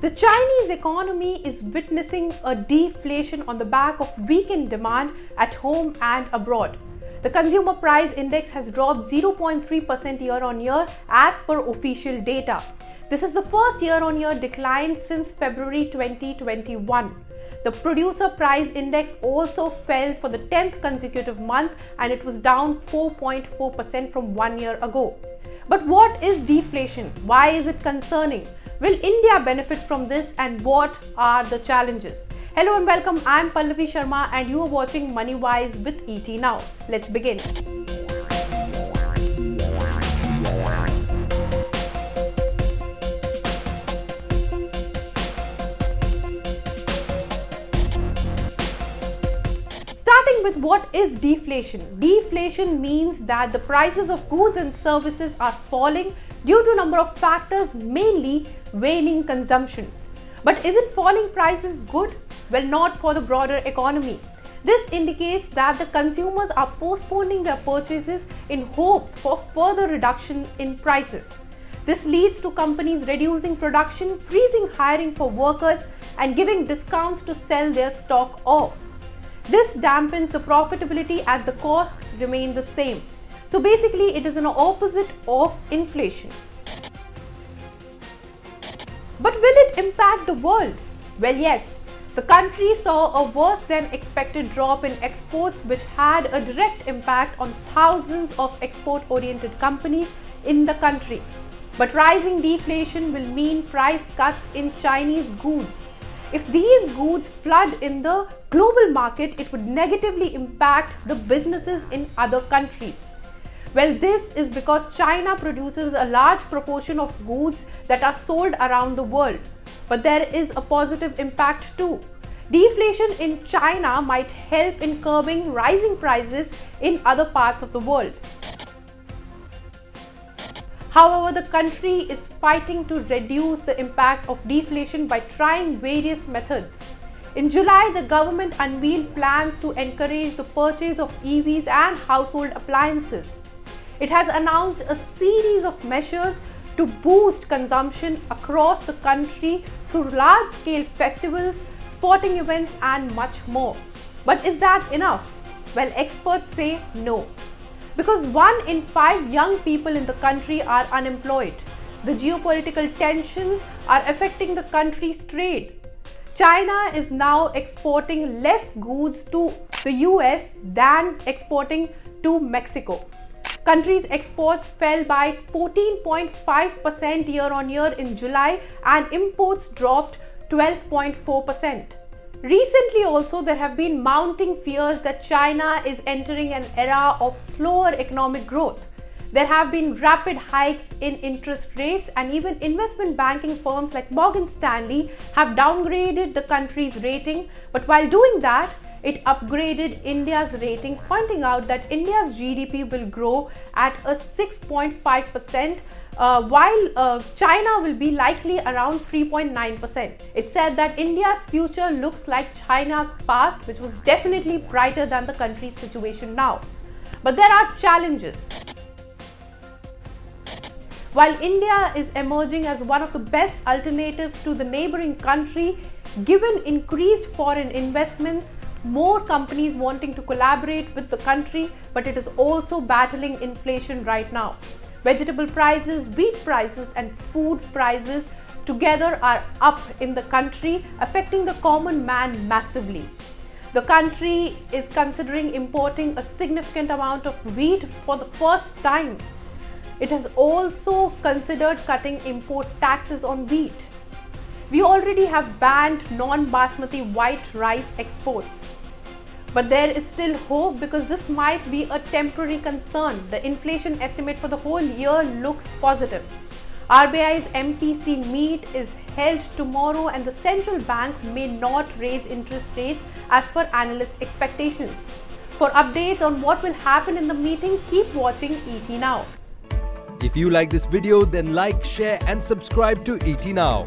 The Chinese economy is witnessing a deflation on the back of weakened demand at home and abroad. The consumer price index has dropped 0.3% year-on-year as per official data. This is the first year-on-year decline since February 2021. The producer price index also fell for the 10th consecutive month and it was down 4.4% from 1 year ago. But what is deflation? Why is it concerning? Will India benefit from this and what are the challenges? Hello and welcome, I'm Pallavi Sharma and you are watching MoneyWise with ET Now. Let's begin. Starting with what is deflation? Deflation means that the prices of goods and services are falling due to a number of factors, mainly waning consumption. But isn't falling prices good? Well, not for the broader economy. This indicates that the consumers are postponing their purchases in hopes for further reduction in prices. This leads to companies reducing production, freezing hiring for workers, and giving discounts to sell their stock off. This dampens the profitability as the costs remain the same. So basically, it is an opposite of inflation. But will it impact the world? Well, yes. The country saw a worse than expected drop in exports, which had a direct impact on thousands of export-oriented companies in the country. But rising deflation will mean price cuts in Chinese goods. If these goods flood in the global market, it would negatively impact the businesses in other countries. Well, this is because China produces a large proportion of goods that are sold around the world. But there is a positive impact too. Deflation in China might help in curbing rising prices in other parts of the world. However, the country is fighting to reduce the impact of deflation by trying various methods. In July, the government unveiled plans to encourage the purchase of EVs and household appliances. It has announced a series of measures to boost consumption across the country through large-scale festivals, sporting events, and much more. But is that enough? Well, experts say no. Because 1 in 5 young people in the country are unemployed. The geopolitical tensions are affecting the country's trade. China is now exporting less goods to the US than exporting to Mexico. Country's exports fell by 14.5% year-on-year in July and imports dropped 12.4%. Recently also, there have been mounting fears that China is entering an era of slower economic growth. There have been rapid hikes in interest rates and even investment banking firms like Morgan Stanley have downgraded the country's rating. But while doing that, it upgraded India's rating, pointing out that India's GDP will grow at a 6.5%, while China will be likely around 3.9%. It said that India's future looks like China's past, which was definitely brighter than the country's situation now. But there are challenges. While India is emerging as one of the best alternatives to the neighboring country, given increased foreign investments, more companies wanting to collaborate with the country, but it is also battling inflation right now. Vegetable prices, wheat prices, and food prices together are up in the country, affecting the common man massively. The country is considering importing a significant amount of wheat for the first time. It has also considered cutting import taxes on wheat. We already have banned non-basmati white rice exports. But there is still hope because this might be a temporary concern. The inflation estimate for the whole year looks positive. RBI's MPC meet is held tomorrow and the central bank may not raise interest rates as per analyst expectations. For updates on what will happen in the meeting, keep watching ET Now. If you like this video, then like, share and subscribe to ET Now.